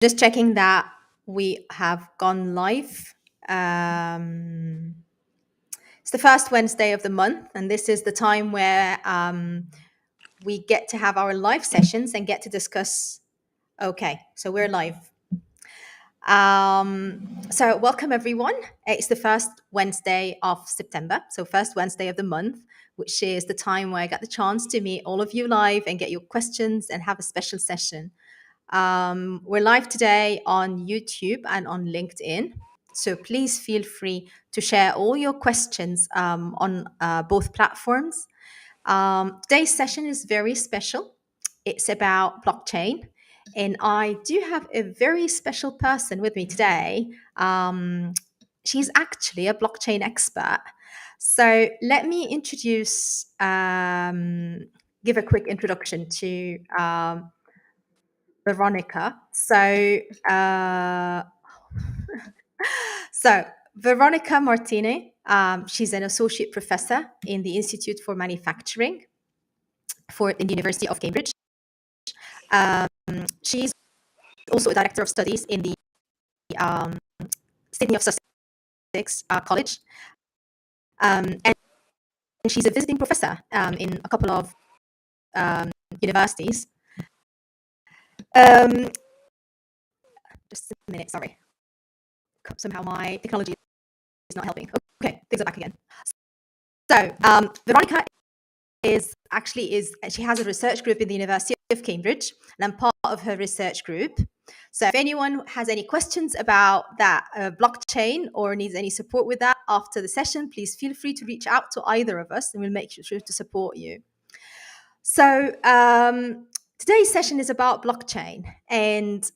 Just checking that we have gone live. It's the first Wednesday of the month, and this is the time where we get to have our live sessions and get to discuss. Okay, so we're live. So welcome everyone. It's the first Wednesday of September, so first Wednesday of the month, which is the time where I get the chance to meet all of you live and get your questions and have a special session. We're live today on YouTube and on LinkedIn. So please feel free to share all your questions on both platforms. Today's session is very special. It's about blockchain. And I do have a very special person with me today. She's actually a blockchain expert. So let me introduce, give a quick introduction to Veronica. So Veronica Martinez, she's an associate professor in the Institute for Manufacturing in the University of Cambridge. She's also a director of studies in the Sydney of Sussex College, and she's a visiting professor in a couple of universities. Just a minute, sorry. Somehow my technology is not helping. Okay, things are back again. So Veronica she has a research group in the University of Cambridge, and I'm part of her research group. So if anyone has any questions about that blockchain or needs any support with that after the session, please feel free to reach out to either of us and we'll make sure to support you. So today's session is about blockchain, and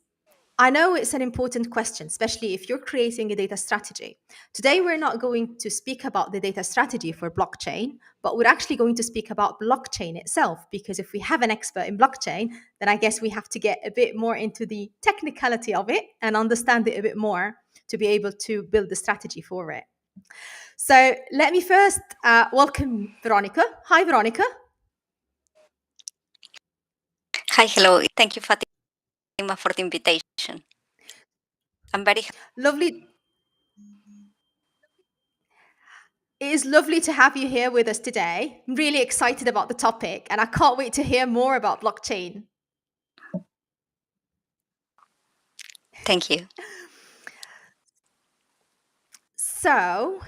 I know it's an important question, especially if you're creating a data strategy. Today, we're not going to speak about the data strategy for blockchain, but we're actually going to speak about blockchain itself, because if we have an expert in blockchain, then I guess we have to get a bit more into the technicality of it and understand it a bit more to be able to build the strategy for it. So let me first welcome Veronica. Hi, Veronica. Hi, hello. Thank you, Fatima, for the invitation. I'm very Lovely. It is lovely to have you here with us today. I'm really excited about the topic, and I can't wait to hear more about blockchain. Thank you. So,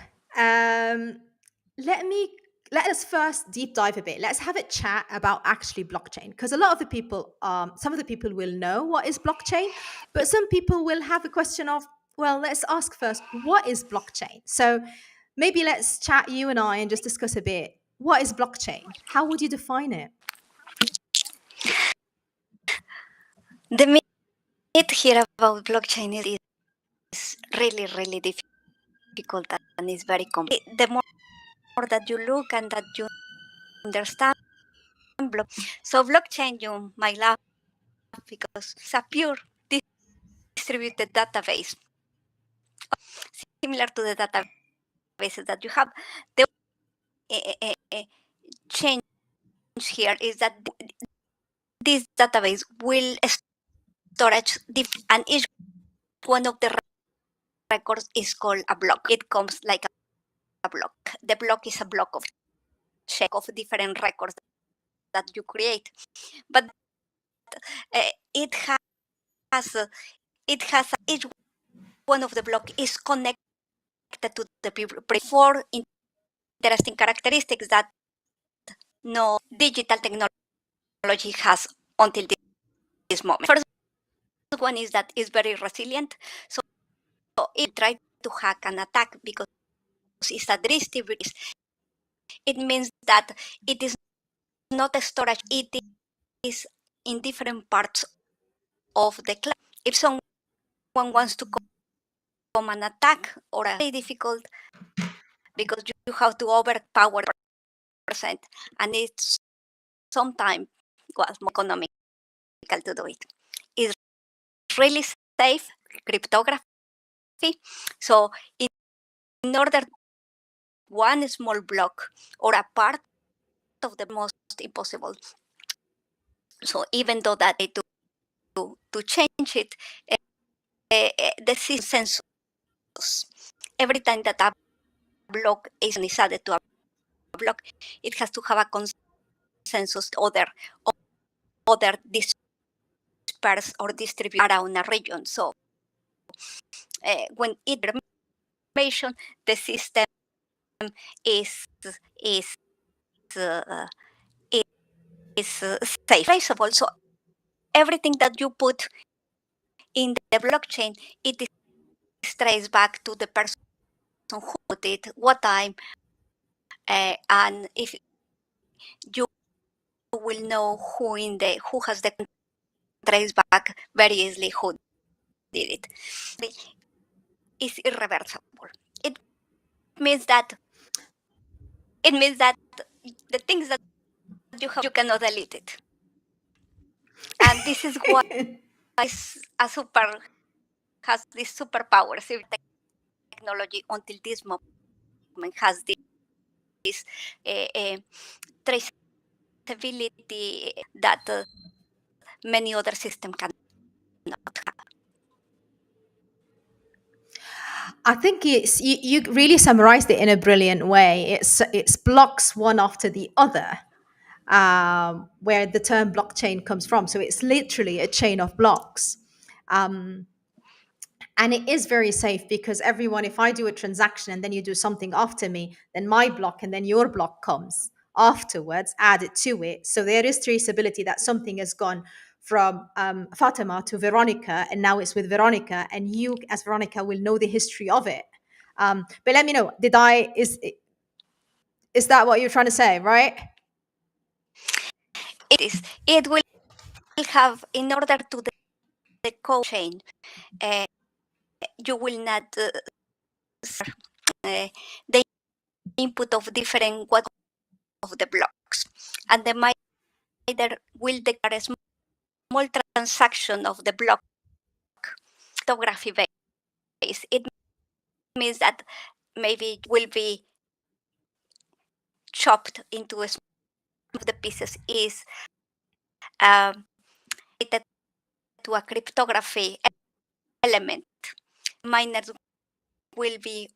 let us first deep dive a bit. Let's have a chat about actually blockchain, because a lot of the people, some of the people will know what is blockchain, but some people will have a question of, well, let's ask first, what is blockchain? So maybe let's chat, you and I, and just discuss a bit. What is blockchain? How would you define it? The myth here about blockchain is really, really difficult and is very complex. The more that you look and that you understand blockchain, you might laugh because it's a pure distributed database, similar to the databases that you have. The change here is that this database will storage and each one of the records is called a block. It comes like a block. The block is a block of different records that you create, but it has each one of the block is connected to the people. Four interesting characteristics that no digital technology has until this moment. First one is that it's very resilient. So if you try to hack an attack because it's a distributed, it means that it is not a storage. It is in different parts of the cloud. If someone wants to come and attack, or very difficult because you have to overpower percent, and it's sometimes was more economical to do it. It's really safe cryptography. So in order one small block or a part of the most impossible. So even though that they to change it, the census. Every time that a block is added to a block, it has to have a consensus other dispersed or distributed around a region. So when it information, the system is is uh, safe, traceable. So everything that you put in the blockchain, it is traced back to the person who put it, what time, and if you will know who has the trace back very easily who did it. It's irreversible. It means that the things that you have, you cannot delete it. And this is why a super has these superpowers. If technology until this moment has this traceability that many other systems cannot have. I think you really summarized it in a brilliant way. It's blocks one after the other, where the term blockchain comes from. So it's literally a chain of blocks. And it is very safe because everyone, if I do a transaction and then you do something after me, then my block and then your block comes afterwards, added to it. So there is traceability that something has gone from Fatima to Veronica, and now it's with Veronica, and you as Veronica will know the history of it. But let me know, is that what you're trying to say, right? It is. It will have, in order to the code chain, you will not the input of different what of the blocks, and the miner will declare a small transaction of the block cryptography base. It means that maybe it will be chopped into a small of the pieces is related to a cryptography element. Miners will be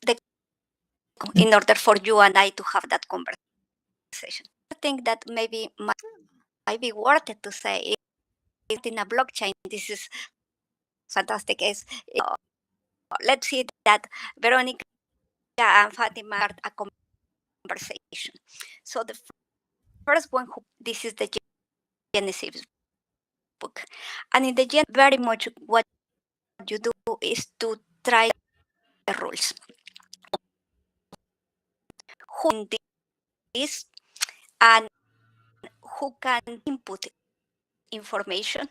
the in order for you and I to have that conversation. I think that maybe might be worth it to say in a blockchain. This is fantastic. Is let's see that Veronica and Fatima had a conversation. So the first one, this is the Genesis book, and in the very much what you do is to try the rules. Who in this and who can input information,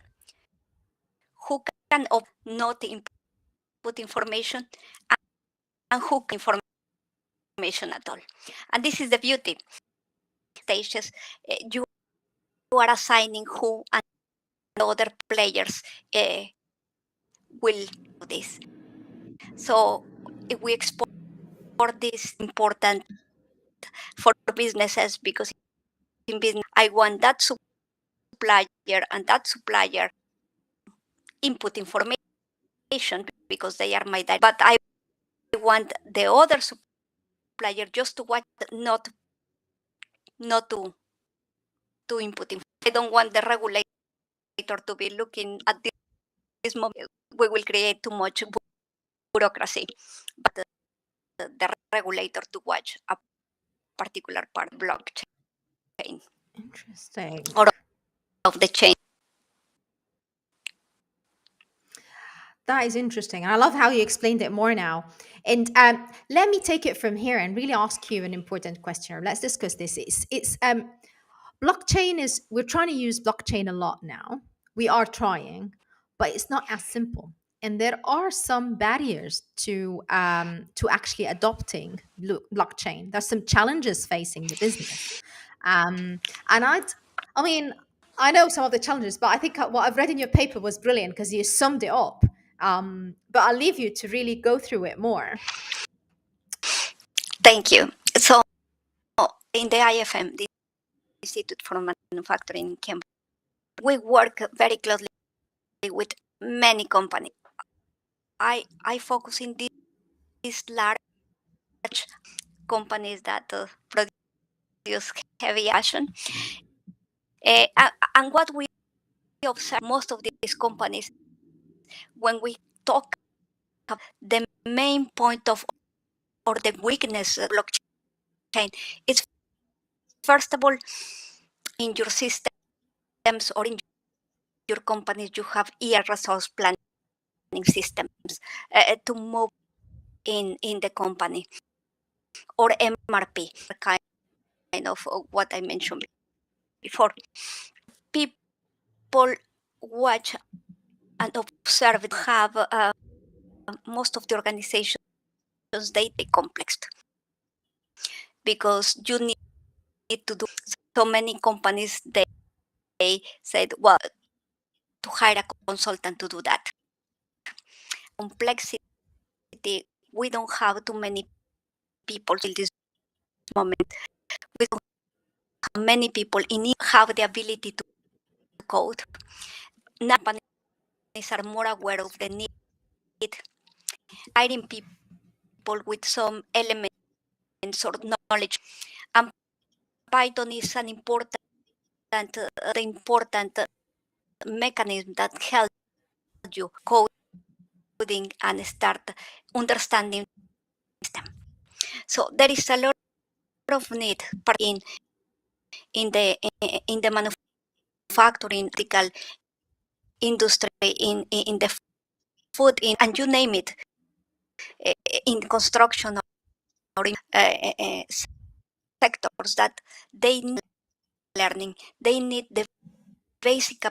who can not input information, and who can information at all. And this is the beauty. Stages, you are assigning who and other players will do this. So if we export this important for businesses, because in business I want that supplier and that supplier input information because they are my data, but I want the other supplier just to watch, not to input. I don't want the regulator to be looking at this moment. We will create too much bureaucracy, but the regulator to watch a particular part blockchain Interesting. or of the chain. That is interesting. And I love how you explained it more now. And let me take it from here and really ask you an important question. Let's discuss this. It's blockchain is, we're trying to use blockchain a lot now. We are trying, but it's not as simple. And there are some barriers to actually adopting blockchain. There's some challenges facing the business. And I mean, I know some of the challenges, but I think what I've read in your paper was brilliant because you summed it up. But I'll leave you to really go through it more. Thank you. So in the IFM, the Institute for Manufacturing in Cambridge, we work very closely with many companies. I focus in these large companies that produce heavy fashion. And what we observe most of these companies, when we talk about the main point of or the weakness of blockchain is, first of all, in your systems or in your companies you have resource planning systems to move in the company, or MRP, kind of what I mentioned before. People watch and observe have most of the organizations they complex, because you need to do so many companies they said, well, to hire a consultant to do that. Complexity, we don't have too many people in this moment. We don't have many people have the ability to code. Now companies are more aware of the need, hiring people with some elements or knowledge. And Python is an important mechanism that helps you coding and start understanding system. So there is a lot of need in the manufacturing industry, in the food, and you name it, in construction or in sectors that they need learning. They need the basic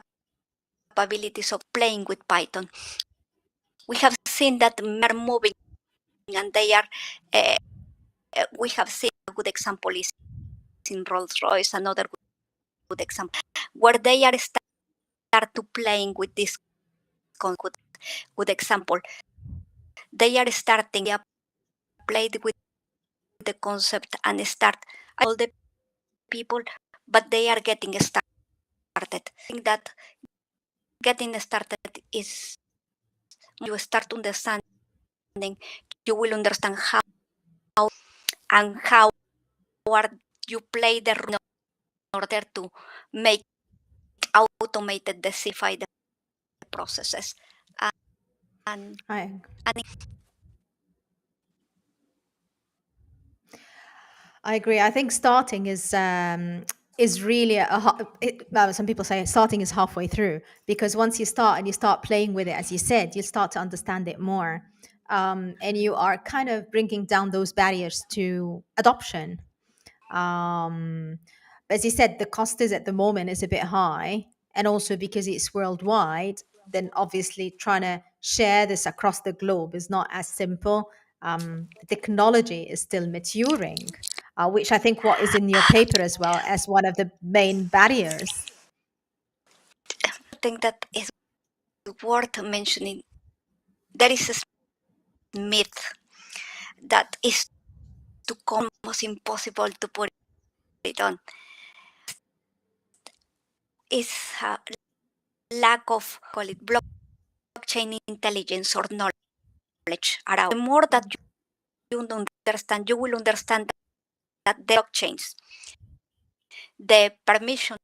capabilities of playing with Python. We have seen that they're moving, and they are. We have seen a good example is in Rolls-Royce. Another good example where they are start to playing with this good example. They are starting to play with the concept and start all the people, but they are getting started. I think that getting started is you start understanding, you will understand how and how are you play the role in order to make automated decify the processes. And, I and I agree. I think starting is really some people say starting is halfway through, because once you start and you start playing with it, as you said, you start to understand it more, and you are kind of bringing down those barriers to adoption. Um, as you said, the cost is at the moment is a bit high, and also because it's worldwide, then obviously trying to share this across the globe is not as simple. The technology is still maturing, which I think what is in your paper as well as one of the main barriers. I think that is worth mentioning. There is a myth that is to come almost impossible to put it on. Is lack of, call it, blockchain intelligence or knowledge around. The more that you understand, you will understand that the blockchains, the permission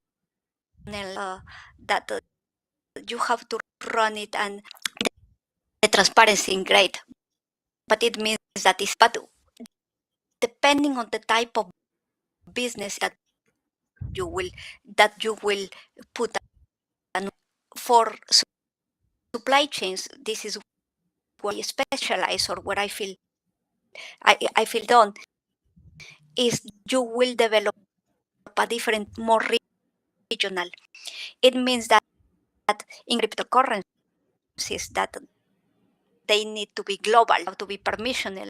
that you have to run it, and the transparency is great, but it means that is, but depending on the type of business that you will put, and for supply chains, this is where I specialize, or where I feel done, is you will develop a different, more regional. It means that in cryptocurrencies that they need to be global, to be permissionless,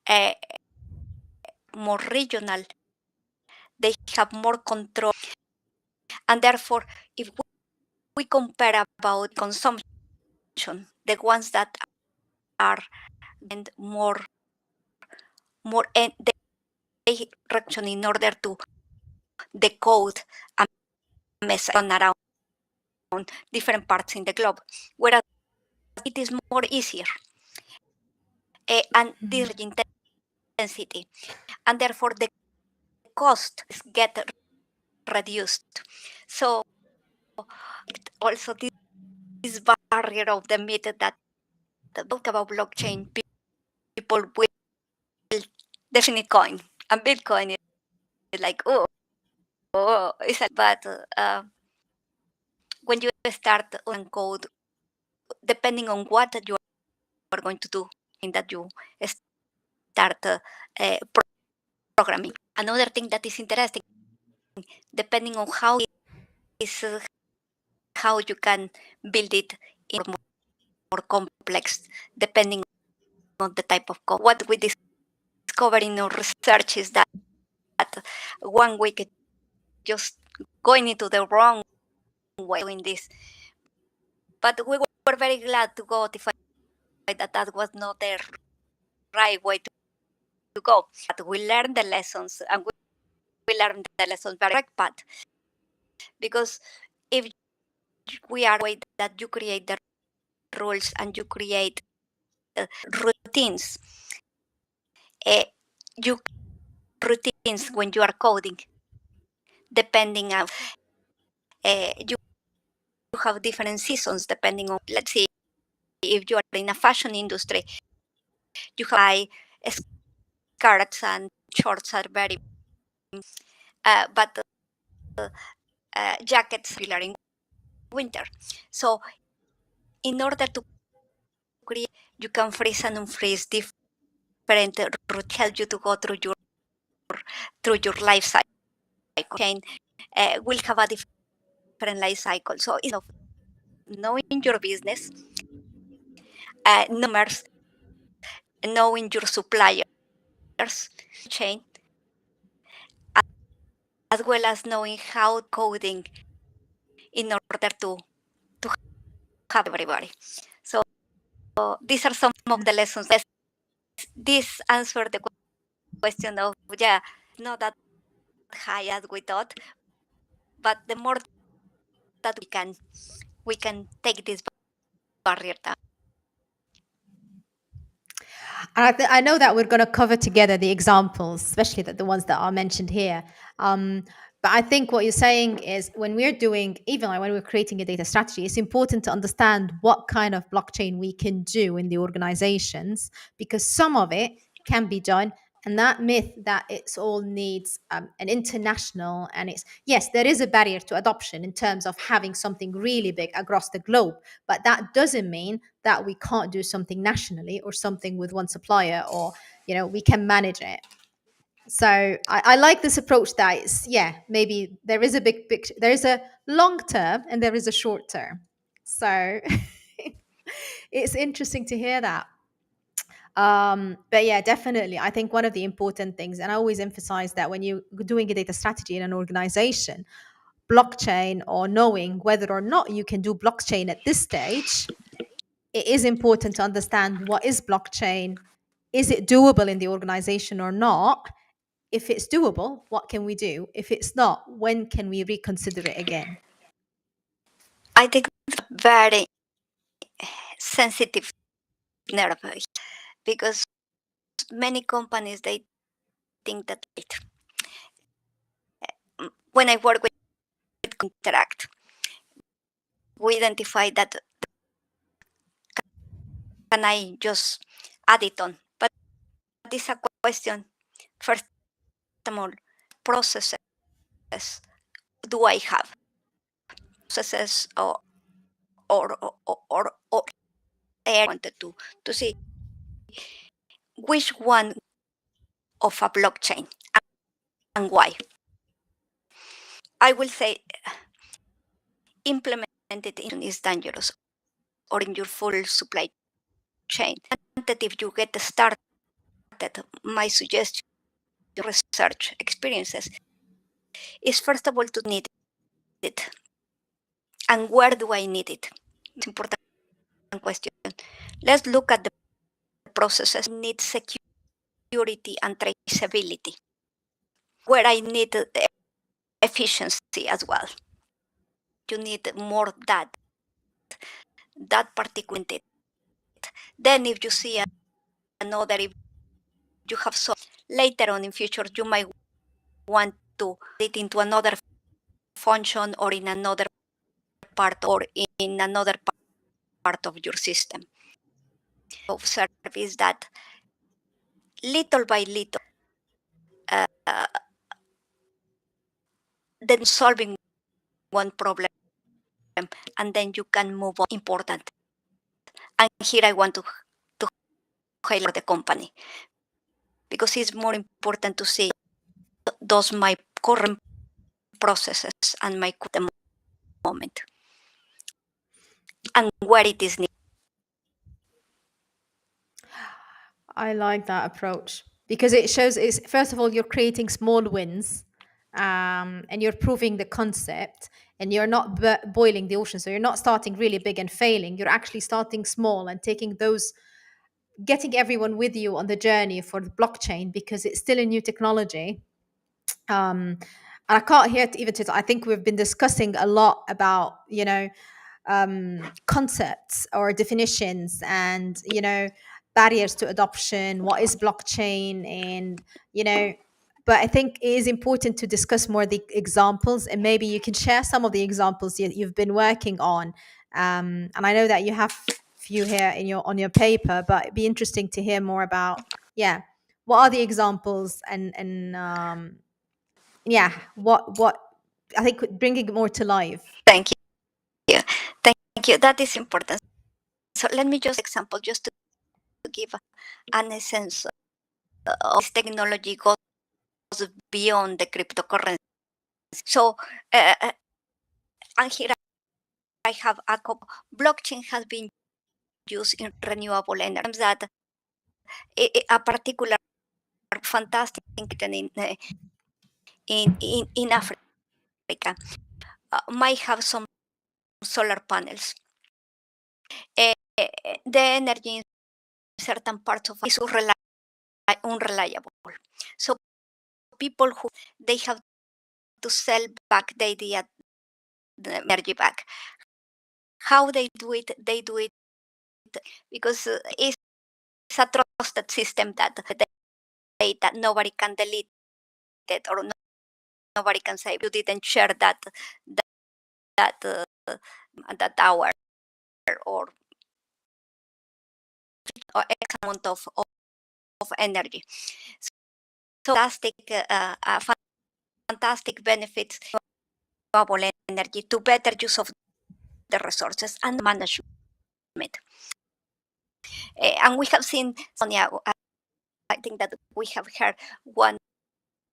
uh, more regional, they have more control. And therefore, if we compare about consumption, the ones that are and more and they reaction in order to decode a message around different parts in the globe, whereas it is more easier and this intensity, and therefore the cost get reduced. So also this barrier of the myth that talk about blockchain, people will definitely coin, and Bitcoin is like it's a, but when you start on code, depending on what you are going to do, in that you start programming. Another thing that is interesting, depending on how is how you can build it in more complex, depending on the type of code. What we discover in our research is that 1 week it just going into the wrong way doing this. But we were very glad to go to find that that was not the right way to go. But we learned the lessons, and we learned the lessons very correct path. Because if we are the way that you create the rules and you create routines, you routines when you are coding, depending on you have different seasons depending on, let's say, if you are in a fashion industry, you have skirts and shorts are very, but jackets are in winter. So in order to create, you can freeze and unfreeze different routes, help you to go through your life cycle. Chain will have a different life cycle. So it's of knowing your business, numbers, knowing your suppliers chain, as well as knowing how coding in order to have everybody. So these are some of the lessons. This answered the question of, yeah, not that high as we thought, but the more that we can take this barrier down. And I know that we're going to cover together the examples, especially the ones that are mentioned here. But I think what you're saying is when we're doing, even like when we're creating a data strategy, it's important to understand what kind of blockchain we can do in the organizations, because some of it can be done. And that myth that it's all needs an international, and it's, yes, there is a barrier to adoption in terms of having something really big across the globe, but that doesn't mean that we can't do something nationally or something with one supplier, or we can manage it. So I like this approach that is, maybe there is a big picture, there is a long term and there is a short term. So it's interesting to hear that. But yeah, definitely, I think one of the important things, and I always emphasize that when you're doing a data strategy in an organization, blockchain, or knowing whether or not you can do blockchain at this stage, it is important to understand what is blockchain. Is it doable in the organization or not? If it's doable, what can we do? If it's not, when can we reconsider it again? I think it's a very sensitive nerve, because many companies, they think that when I work with Interact, we identify that can I just add it on? But it's a question, first of all, processes. Do I have processes or I wanted to see which one of a blockchain and why? I will say implemented is dangerous, or in your full supply chain. And that if you get started, my suggestion, research experiences, is first of all to need it. And where do I need it? It's an important question. Let's look at the processes. I need security and traceability, where I need efficiency as well. you need more that particular entity. Then if you see another, if you have so later on in future, you might want to it into another function or in another part or in another part of your system. Observe is that little by little, then solving one problem, and then you can move on important. And here I want to highlight the company, because it's more important to see those my current processes and my current moment and where it is needed. I like that approach because it shows is first of all you're creating small wins, and you're proving the concept, and you're not boiling the ocean. So you're not starting really big and failing. You're actually starting small and taking those, getting everyone with you on the journey for the blockchain because it's still a new technology. And I can't hear it even to. I think we've been discussing a lot about concepts or definitions, and barriers to adoption, what is blockchain, and but I think it is important to discuss more the examples, and maybe you can share some of the examples you've been working on. And I know that you have few here in your on your paper, but it'd be interesting to hear more about, yeah, what are the examples, and yeah, what I think bringing it more to life. Thank you. Thank you. That is important. So let me just example just to give an essence of this technology goes beyond the cryptocurrency. So and here I have a couple. Blockchain has been used in renewable energy. That a particular fantastic thing in Africa might have some solar panels. The energy in certain parts of is unreliable. So people who they have to sell back the energy back. How they do it? They do it because it's a trusted system that the data nobody can delete it, or nobody can say you didn't share that that hour or X amount of energy. So fantastic benefits of renewable energy to better use of the resources and management. And we have seen, Sonia, I think that we have heard one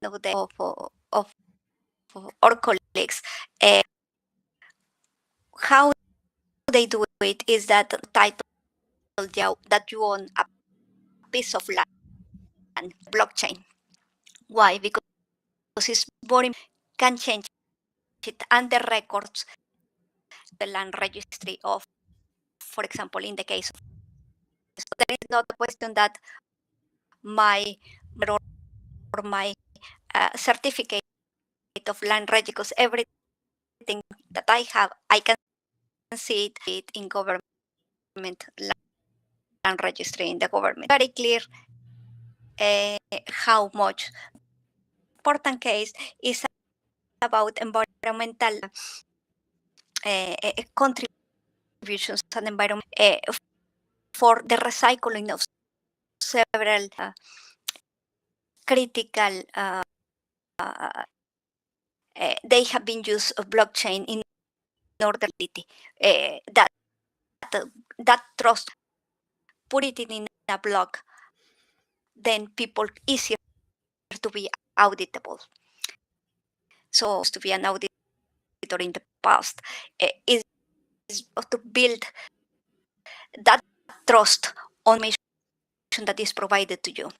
of our colleagues, how they do it is that the title that you own a piece of land, blockchain. Why? Because it's more can change it, and the records, the land registry of, for example, in the case of, so there is not a question that my or my certificate of land registry, because everything that I have, I can see it in government land registry in the government. Very clear how much important case is about environmental contributions and environment for the recycling of several critical. They have been used of blockchain in order that that trust, put it in a block, then people easier to be auditable. So to be an auditor in the past is to build that trust on information that is provided to you.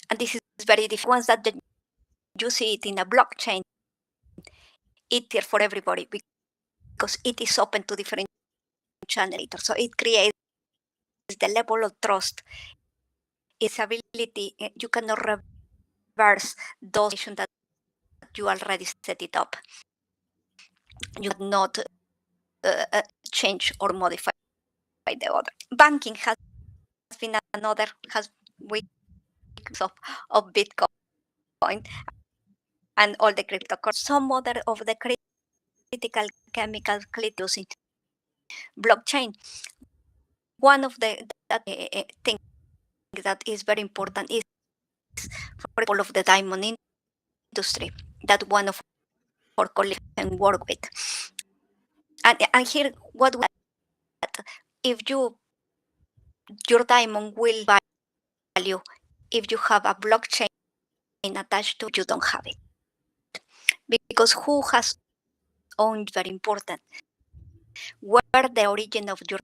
And this is very difficult. Once that you see it in a blockchain, easier for everybody because it is open to different channels. So it creates the level of trust, its ability. You cannot reverse those that you already set it up. you cannot change or modify the other. Banking has been another weeks of Bitcoin and all the cryptocurrencies. Some other of the critical chemical using blockchain. One of the things that is very important is, for example, of the diamond industry that one of our colleagues can work with. And here, what we if your diamond will value if you have a blockchain attached to you don't have it, because who has owned very important where the origin of your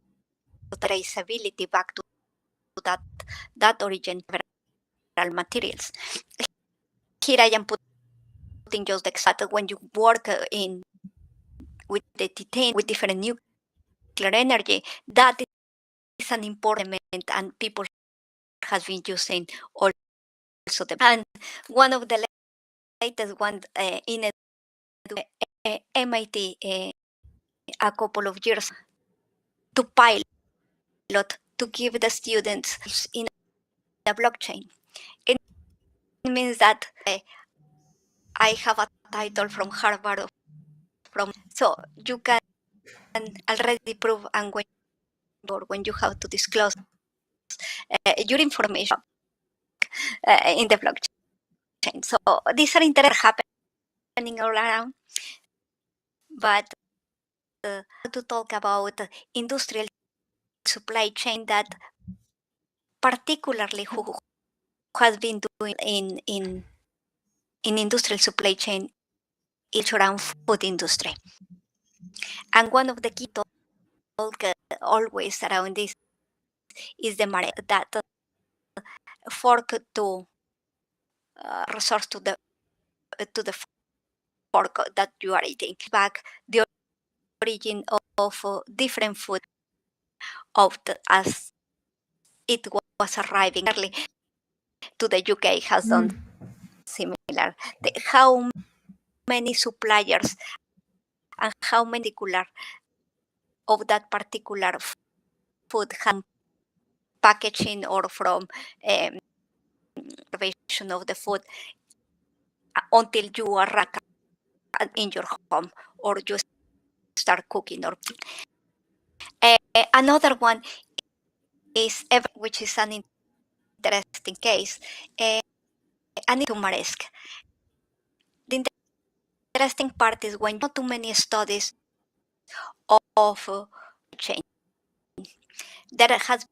traceability back to that origin materials. Here I am putting just the example when you work with the titanium with different nuclear energy, that is an important element, and people has been using also the and one of the latest ones in MIT a couple of years to pilot to give the students in the blockchain. It means that I have a title from Harvard so you can already prove and when you have to disclose your information in the blockchain. So these are interesting happening all around, but to talk about industrial supply chain that particularly who has been doing in industrial supply chain is around food industry. And one of the key talk always around this is the market that fork to resource to the fork that you are eating back the origin of different food as it was arriving early to the UK has done similar. How many suppliers and how many particular of that particular food have packaging or from preservation of the food until you are in your home or you start cooking or another one is which is an interesting case and Tumaresk. The interesting part is when not too many studies of change. There has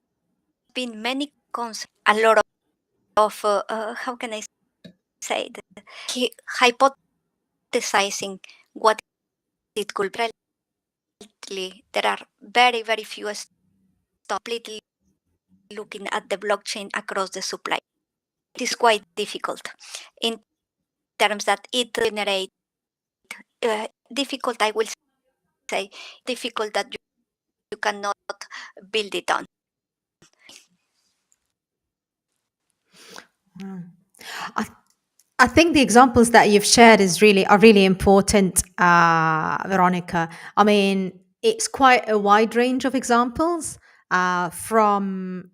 been many concepts, a lot of how can I say that hypothesizing what it could be. There are very few studies completely looking at the blockchain across the supply. It is quite difficult in terms that it generates difficult. I will say difficult that you cannot build it on. I think the examples that you've shared are really important, Veronica. I mean, it's quite a wide range of examples, from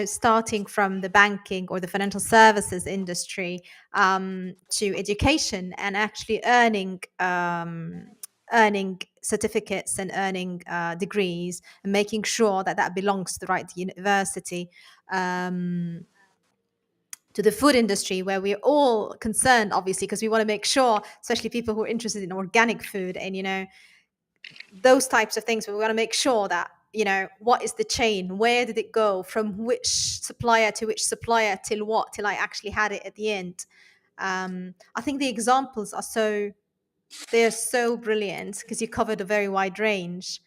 starting from the banking or the financial services industry, to education and actually earning certificates and earning degrees and making sure that that belongs to the right university. To the food industry, where we're all concerned, obviously, because we want to make sure, especially people who are interested in organic food and those types of things, we want to make sure that what is the chain, where did it go from which supplier to which supplier till I actually had it at the end. I think the examples they're so brilliant because you covered a very wide range.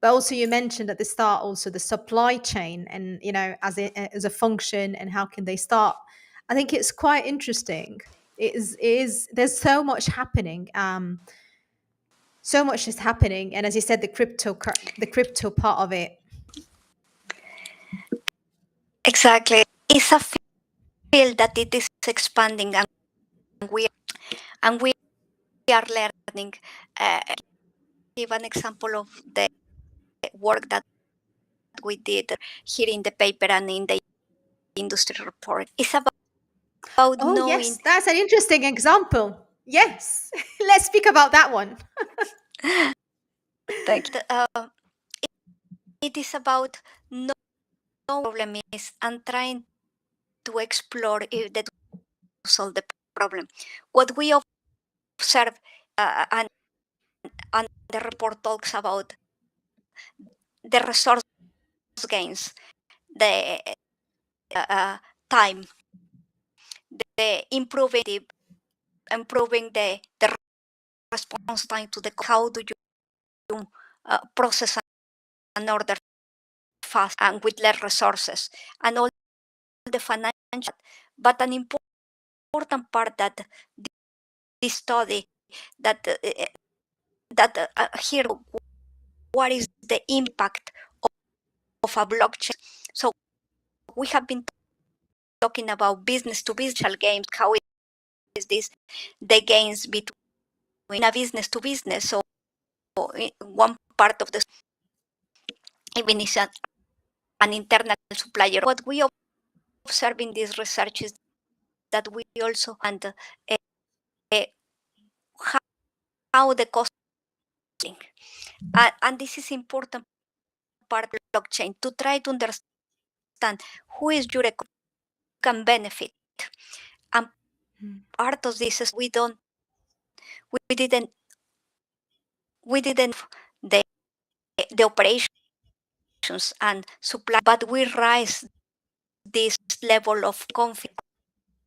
But also you mentioned at the start also the supply chain and as a function and how can they start. I think it's quite interesting. It is there's so much happening. So much is happening, and as you said, the crypto part of it. Exactly, it's a field that it is expanding, and we are learning give an example of the work that we did here in the paper and in the industry report. It's about Oh, knowing. yes, that's an interesting example. Yes, let's speak about that one. Thank you. It is about no problem is and trying to explore if that to solve the problem. What we observe, and the report talks about the resource gains, the time, the improving the response time to the how do you process an order fast and with less resources and all the financial, but an important part that this study that here what is the impact of a blockchain. So we have been talking about business to business games. How is this the gains between a business to business? So one part of the even is an internal supplier. What we observe in this research is that we also and uh, how the cost and this is important part of blockchain to try to understand who is your can benefit and part of this is we didn't we didn't the the operations and supply, but we rise this level of confidence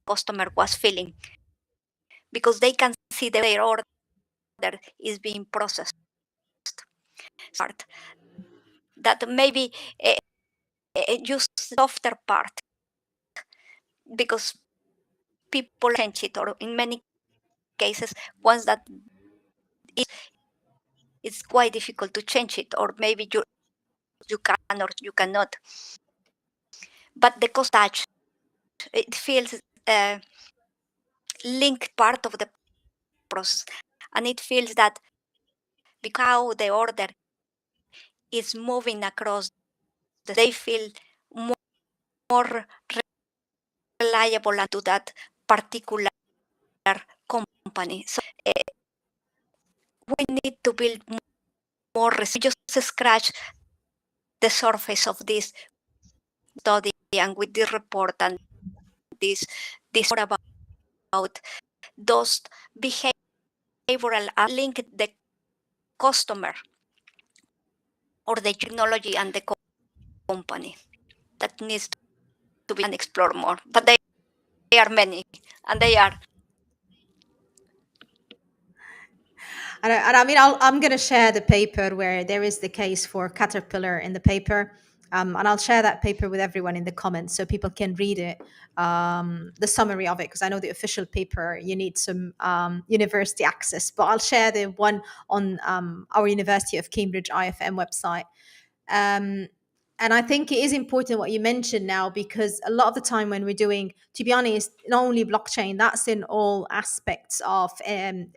customer was feeling because they can see their order is being processed. Part that maybe just softer part because people change it or in many cases once that it's quite difficult to change it or maybe you can or you cannot. But the cost touch it feels linked part of the process and it feels that because how the order is moving across they feel more reliable to that particular company. So we need to build more just scratch the surface of this study and with this report and this more about those behavioral link the customer or the technology and the company that needs to be and explore more. But they are many and they are. And I mean, I'm going to share the paper where there is the case for Caterpillar in the paper. And I'll share that paper with everyone in the comments so people can read it, the summary of it, because I know the official paper, you need some university access. But I'll share the one on our University of Cambridge IFM website. Um, and I think it is important what you mentioned now, because a lot of the time when we're doing, to be honest, not only blockchain, that's in all aspects of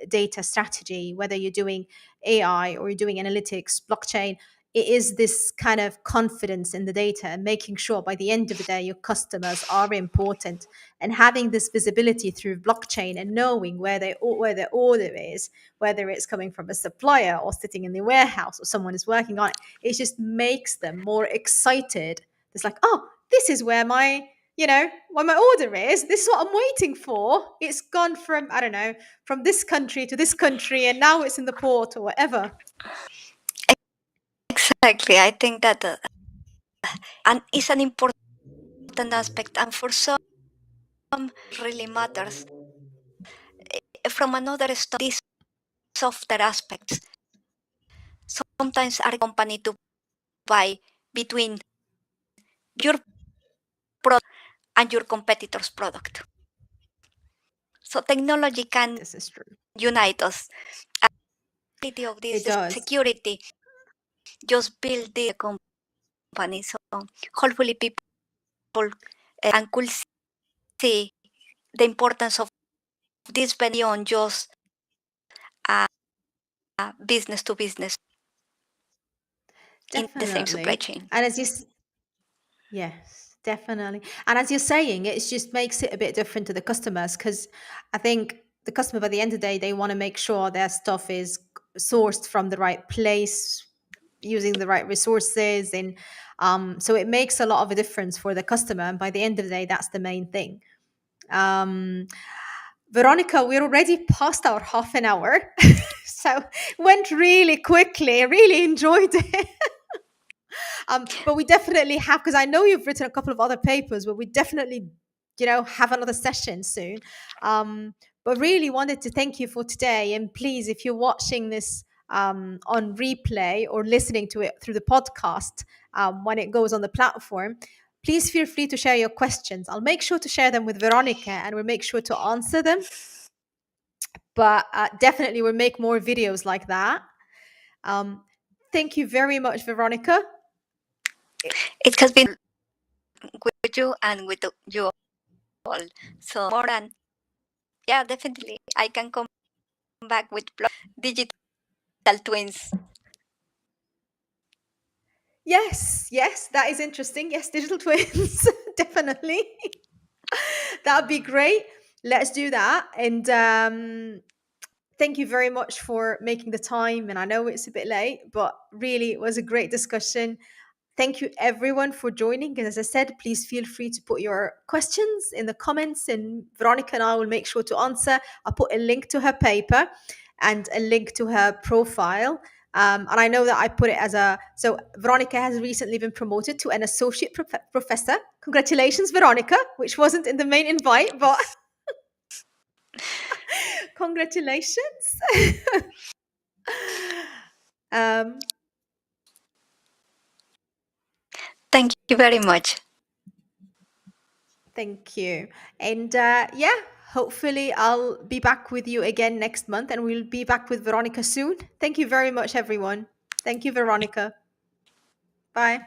data strategy, whether you're doing AI or you're doing analytics, blockchain, it is this kind of confidence in the data and making sure by the end of the day, your customers are important, and having this visibility through blockchain and knowing where their order is, whether it's coming from a supplier or sitting in the warehouse or someone is working on it. It just makes them more excited. It's like, oh, this is where where my order is. This is what I'm waiting for. It's gone from, I don't know, from this country to this country, and now it's in the port or whatever. Exactly. I think that and it's an important aspect and for some really matters. From another study, these softer aspects sometimes are company to buy between your product and your competitor's product. So technology can This is true. unite us. Of It this does. security just build the company. So hopefully people and could see the importance of this beyond just business to business in the same supply Definitely. chain. And yes, definitely. And as you're saying, it just makes it a bit different to the customers because I think the customer, by the end of the day, they want to make sure their stuff is sourced from the right place, using the right resources. And so it makes a lot of a difference for the customer. And by the end of the day, that's the main thing. Um, Veronica, we're already past our half an hour. So went really quickly. I really enjoyed it. But we definitely have, because I know you've written a couple of other papers, but we definitely, have another session soon. But really wanted to thank you for today. And please, if you're watching this on replay or listening to it through the podcast when it goes on the platform, please feel free to share your questions. I'll make sure to share them with Veronica and we'll make sure to answer them. But definitely we'll make more videos like that. Thank you very much, Veronica. It has been with you and with you all. So more than, yeah, definitely I can come back with digital twins. Yes, that is interesting. Yes, digital twins, definitely. That'd be great. Let's do that. And thank you very much for making the time. And I know it's a bit late, but really it was a great discussion. Thank you everyone for joining. And as I said, please feel free to put your questions in the comments and Veronica and I will make sure to answer. I'll put a link to her paper and a link to her profile. And I know that I put it so Veronica has recently been promoted to an associate professor. Congratulations, Veronica, which wasn't in the main invite, but congratulations. um, Thank you very much. Thank you. And yeah, hopefully I'll be back with you again next month and we'll be back with Veronica soon. Thank you very much, everyone. Thank you, Veronica. Bye.